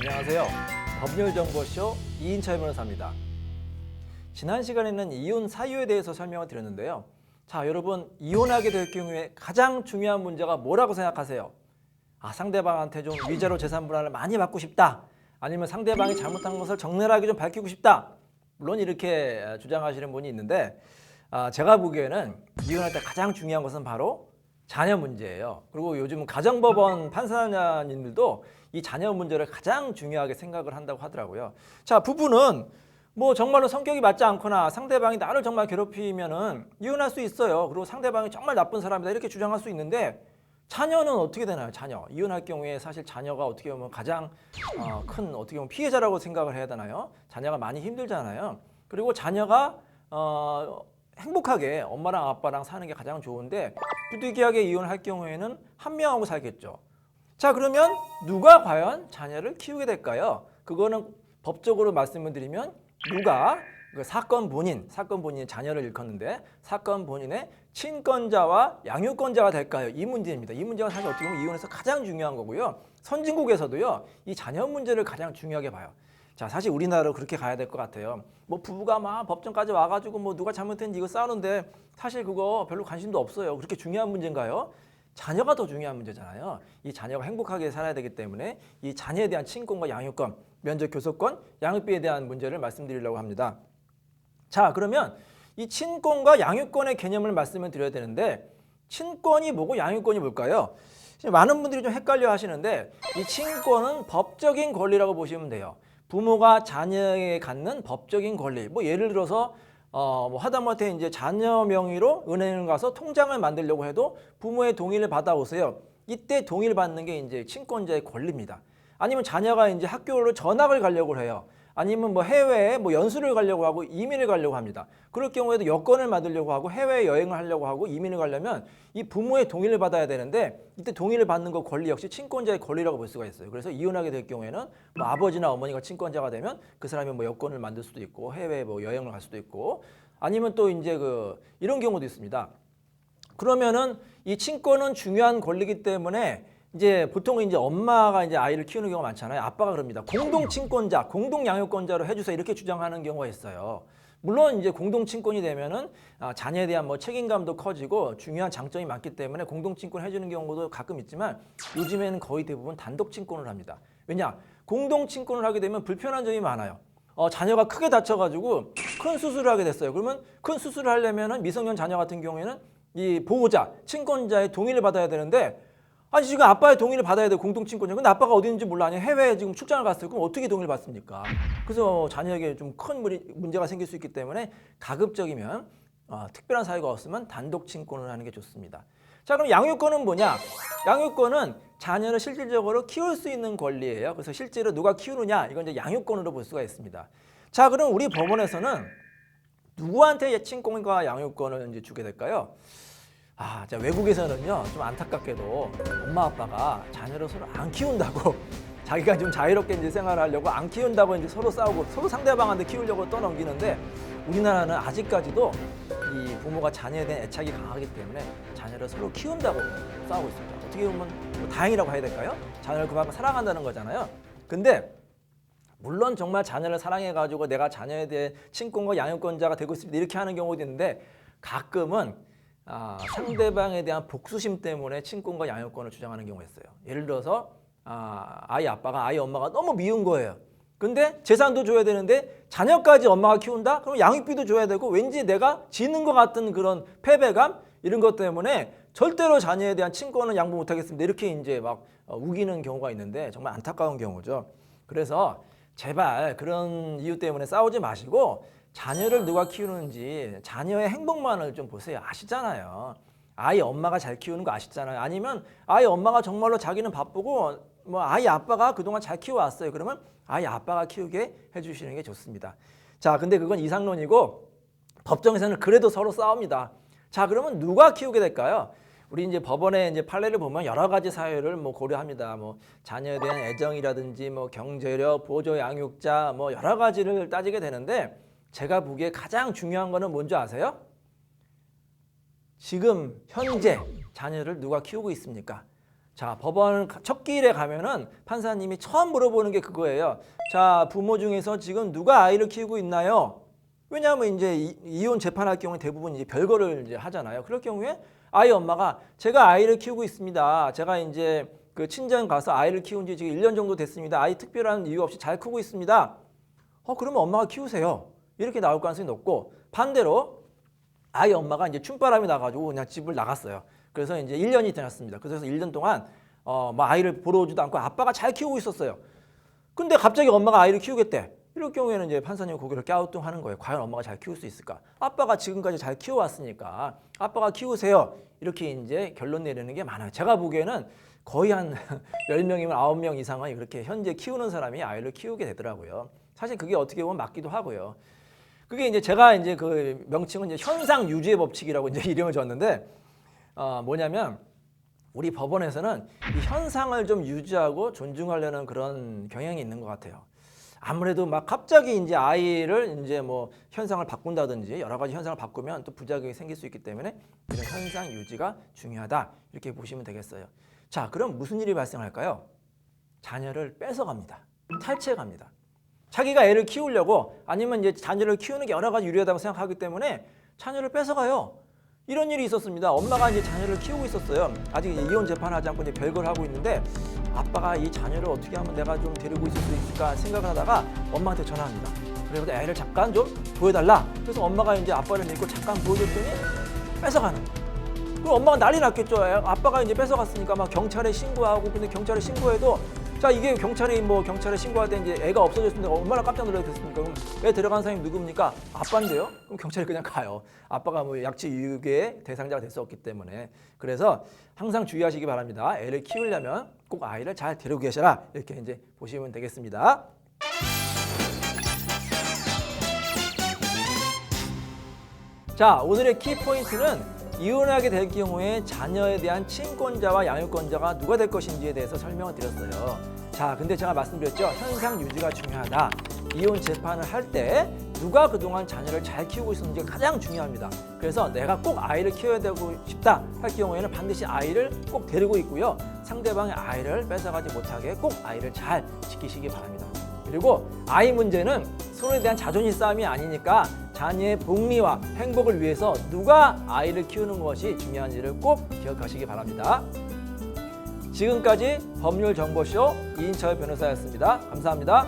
안녕하세요. 법률정보쇼 이인철 변호사입니다. 지난 시간에는 이혼 사유에 대해서 설명을 드렸는데요. 자, 여러분 이혼하게 될 경우에 가장 중요한 문제가 뭐라고 생각하세요? 상대방한테 좀 위자료 재산 분할을 많이 받고 싶다. 아니면 상대방이 잘못한 것을 적나라하게 좀 밝히고 싶다. 물론 이렇게 주장하시는 분이 있는데 제가 보기에는 이혼할 때 가장 중요한 것은 바로 자녀 문제예요. 그리고 요즘 가정법원 판사님들도 이 자녀 문제를 가장 중요하게 생각을 한다고 하더라고요. 자, 부부는 뭐 정말로 성격이 맞지 않거나 상대방이 나를 정말 괴롭히면은 이혼할 수 있어요. 그리고 상대방이 정말 나쁜 사람이다 이렇게 주장할 수 있는데 자녀는 어떻게 되나요? 자녀. 이혼할 경우에 사실 자녀가 어떻게 보면 가장 큰 어떻게 보면 피해자라고 생각을 해야 되나요? 자녀가 많이 힘들잖아요. 그리고 자녀가 행복하게 엄마랑 아빠랑 사는 게 가장 좋은데 부득이하게 이혼할 경우에는 한 명하고 살겠죠. 자, 그러면 누가 과연 자녀를 키우게 될까요? 그거는 법적으로 말씀을 드리면 누가 사건 본인이 자녀를 일컫는데 사건 본인의 친권자와 양육권자가 될까요? 이 문제입니다. 이 문제가 사실 어떻게 보면 이혼에서 가장 중요한 거고요. 선진국에서도요, 이 자녀 문제를 가장 중요하게 봐요. 자, 사실 우리나라로 그렇게 가야 될 것 같아요. 뭐 부부가 막 법정까지 와가지고 뭐 누가 잘못했는지 이거 싸우는데 사실 그거 별로 관심도 없어요. 그렇게 중요한 문제인가요? 자녀가 더 중요한 문제잖아요. 이 자녀가 행복하게 살아야 되기 때문에 이 자녀에 대한 친권과 양육권, 면접 교섭권, 양육비에 대한 문제를 말씀드리려고 합니다. 자, 그러면 이 친권과 양육권의 개념을 말씀을 드려야 되는데 친권이 뭐고 양육권이 뭘까요? 많은 분들이 좀 헷갈려 하시는데 이 친권은 법적인 권리라고 보시면 돼요. 부모가 자녀에게 갖는 법적인 권리. 뭐 예를 들어서 뭐 하다못해 이제 자녀 명의로 은행을 가서 통장을 만들려고 해도 부모의 동의를 받아오세요. 이때 동의를 받는 게 이제 친권자의 권리입니다. 아니면 자녀가 이제 학교로 전학을 가려고 해요. 아니면 뭐 해외에 뭐 연수를 가려고 하고 이민을 가려고 합니다. 그럴 경우에도 여권을 만들려고 하고 해외 여행을 하려고 하고 이민을 가려면 이 부모의 동의를 받아야 되는데 이때 동의를 받는 거 권리 역시 친권자의 권리라고 볼 수가 있어요. 그래서 이혼하게 될 경우에는 뭐 아버지나 어머니가 친권자가 되면 그 사람이 뭐 여권을 만들 수도 있고 해외 뭐 여행을 갈 수도 있고 아니면 또 이제 이런 경우도 있습니다. 그러면은 이 친권은 중요한 권리이기 때문에 이제 보통 이제 엄마가 이제 아이를 키우는 경우가 많잖아요. 아빠가 그럽니다. 공동 친권자, 공동 양육권자로 해주세요. 이렇게 주장하는 경우가 있어요. 물론 이제 공동 친권이 되면은 자녀에 대한 뭐 책임감도 커지고 중요한 장점이 많기 때문에 공동 친권 해주는 경우도 가끔 있지만 요즘에는 거의 대부분 단독 친권을 합니다. 왜냐? 공동 친권을 하게 되면 불편한 점이 많아요. 자녀가 크게 다쳐가지고 큰 수술을 하게 됐어요. 그러면 큰 수술을 하려면은 미성년 자녀 같은 경우에는 이 보호자, 친권자의 동의를 받아야 되는데 아니 지금 아빠의 동의를 받아야 돼 공동친권자. 근데 아빠가 어디 있는지 몰라. 아니 해외에 지금 출장을 갔어요. 그럼 어떻게 동의를 받습니까? 그래서 자녀에게 좀 큰 문제가 생길 수 있기 때문에 가급적이면 특별한 사유가 없으면 단독 친권을 하는 게 좋습니다. 자, 그럼 양육권은 뭐냐? 양육권은 자녀를 실질적으로 키울 수 있는 권리예요. 그래서 실제로 누가 키우느냐? 이건 이제 양육권으로 볼 수가 있습니다. 자, 그럼 우리 법원에서는 누구한테 친권과 양육권을 이제 주게 될까요? 자, 외국에서는요, 좀 안타깝게도 엄마 아빠가 자녀를 서로 안 키운다고 자기가 좀 자유롭게 이제 생활을 하려고 안 키운다고 이제 서로 싸우고 서로 상대방한테 키우려고 떠넘기는데 우리나라는 아직까지도 이 부모가 자녀에 대한 애착이 강하기 때문에 자녀를 서로 키운다고 싸우고 있습니다. 어떻게 보면 뭐 다행이라고 해야 될까요? 자녀를 그만큼 사랑한다는 거잖아요. 근데 물론 정말 자녀를 사랑해가지고 내가 자녀에 대해 친권과 양육권자가 되고 싶다 이렇게 하는 경우도 있는데 가끔은 상대방에 대한 복수심 때문에 친권과 양육권을 주장하는 경우가 있어요. 예를 들어서 아이 아빠가 아이 엄마가 너무 미운 거예요. 근데 재산도 줘야 되는데 자녀까지 엄마가 키운다? 그럼 양육비도 줘야 되고 왠지 내가 지는 것 같은 그런 패배감 이런 것 때문에 절대로 자녀에 대한 친권은 양보 못하겠습니다. 이렇게 이제 막 우기는 경우가 있는데 정말 안타까운 경우죠. 그래서 제발 그런 이유 때문에 싸우지 마시고 자녀를 누가 키우는지 자녀의 행복만을 좀 보세요. 아시잖아요. 아이 엄마가 잘 키우는 거 아시잖아요. 아니면 아이 엄마가 정말로 자기는 바쁘고 뭐 아이 아빠가 그동안 잘 키워왔어요. 그러면 아이 아빠가 키우게 해주시는 게 좋습니다. 자, 근데 그건 이상론이고 법정에서는 그래도 서로 싸웁니다. 자, 그러면 누가 키우게 될까요? 우리 이제 법원의 이제 판례를 보면 여러 가지 사유를 뭐 고려합니다. 뭐 자녀에 대한 애정이라든지 뭐 경제력, 보조 양육자 뭐 여러 가지를 따지게 되는데 제가 보기에 가장 중요한 거는 뭔지 아세요? 지금 현재 자녀를 누가 키우고 있습니까? 자, 법원 첫 길에 가면은 판사님이 처음 물어보는 게 그거예요. 자, 부모 중에서 지금 누가 아이를 키우고 있나요? 왜냐하면 이제 이혼 재판할 경우에 대부분 이제 별거를 이제 하잖아요. 그럴 경우에 아이 엄마가 제가 아이를 키우고 있습니다. 제가 이제 그 친정 가서 아이를 키운 지 지금 1년 정도 됐습니다. 아이 특별한 이유 없이 잘 크고 있습니다. 그러면 엄마가 키우세요. 이렇게 나올 가능성이 높고, 반대로 아이 엄마가 이제 춤바람이 나가지고 그냥 집을 나갔어요. 그래서 이제 1년이 지났습니다. 그래서 1년 동안 아이를 보러 오지도 않고 아빠가 잘 키우고 있었어요. 근데 갑자기 엄마가 아이를 키우겠대. 이럴 경우에는 이제 판사님이 고개를 갸우뚱하는 거예요. 과연 엄마가 잘 키울 수 있을까? 아빠가 지금까지 잘 키워왔으니까 아빠가 키우세요. 이렇게 이제 결론 내리는 게 많아요. 제가 보기에는 거의 한 10명이면 9명 이상은 이렇게 현재 키우는 사람이 아이를 키우게 되더라고요. 사실 그게 어떻게 보면 맞기도 하고요. 그게 이제 제가 이제 그 명칭은 이제 현상 유지의 법칙이라고 이제 이름을 줬는데, 뭐냐면 우리 법원에서는 이 현상을 좀 유지하고 존중하려는 그런 경향이 있는 것 같아요. 아무래도 막 갑자기 이제 아이를 이제 뭐 현상을 바꾼다든지 여러 가지 현상을 바꾸면 또 부작용이 생길 수 있기 때문에 그런 현상 유지가 중요하다, 이렇게 보시면 되겠어요. 자, 그럼 무슨 일이 발생할까요? 자녀를 뺏어갑니다. 탈취해갑니다. 자기가 애를 키우려고, 아니면 이제 자녀를 키우는 게 여러 가지 유리하다고 생각하기 때문에 자녀를 뺏어가요. 이런 일이 있었습니다. 엄마가 이제 자녀를 키우고 있었어요. 아직 이혼 재판하지 않고 이제 별걸 하고 있는데, 아빠가 이 자녀를 어떻게 하면 내가 좀 데리고 있을 수 있을까 생각을 하다가 엄마한테 전화합니다. 그래서 애를 잠깐 좀 보여달라. 그래서 엄마가 이제 아빠를 믿고 잠깐 보여줬더니 뺏어가는 거예요. 그럼 엄마가 난리 났겠죠. 아빠가 이제 뺏어갔으니까 막 경찰에 신고하고, 근데 경찰에 신고해도, 자, 이게 경찰에 신고할 때 이제 애가 없어졌으니까 얼마나 깜짝 놀랐겠습니까? 그럼 애 데려간 사람이 누굽니까? 아빠인데요? 그럼 경찰이 그냥 가요. 아빠가 뭐 약취 유혹의 대상자가 됐었기 때문에. 그래서 항상 주의하시기 바랍니다. 애를 키우려면 꼭 아이를 잘 데리고 계셔라, 이렇게 이제 보시면 되겠습니다. 자, 오늘의 키포인트는 이혼하게 될 경우에 자녀에 대한 친권자와 양육권자가 누가 될 것인지에 대해서 설명을 드렸어요. 자, 근데 제가 말씀드렸죠. 현상 유지가 중요하다. 이혼 재판을 할 때 누가 그동안 자녀를 잘 키우고 있었는지가 가장 중요합니다. 그래서 내가 꼭 아이를 키워야 되고 싶다 할 경우에는 반드시 아이를 꼭 데리고 있고요. 상대방의 아이를 뺏어가지 못하게 꼭 아이를 잘 지키시기 바랍니다. 그리고 아이 문제는 서로에 대한 자존심 싸움이 아니니까 자녀의 복리와 행복을 위해서 누가 아이를 키우는 것이 중요한지를 꼭 기억하시기 바랍니다. 지금까지 법률정보쇼 이인철 변호사였습니다. 감사합니다.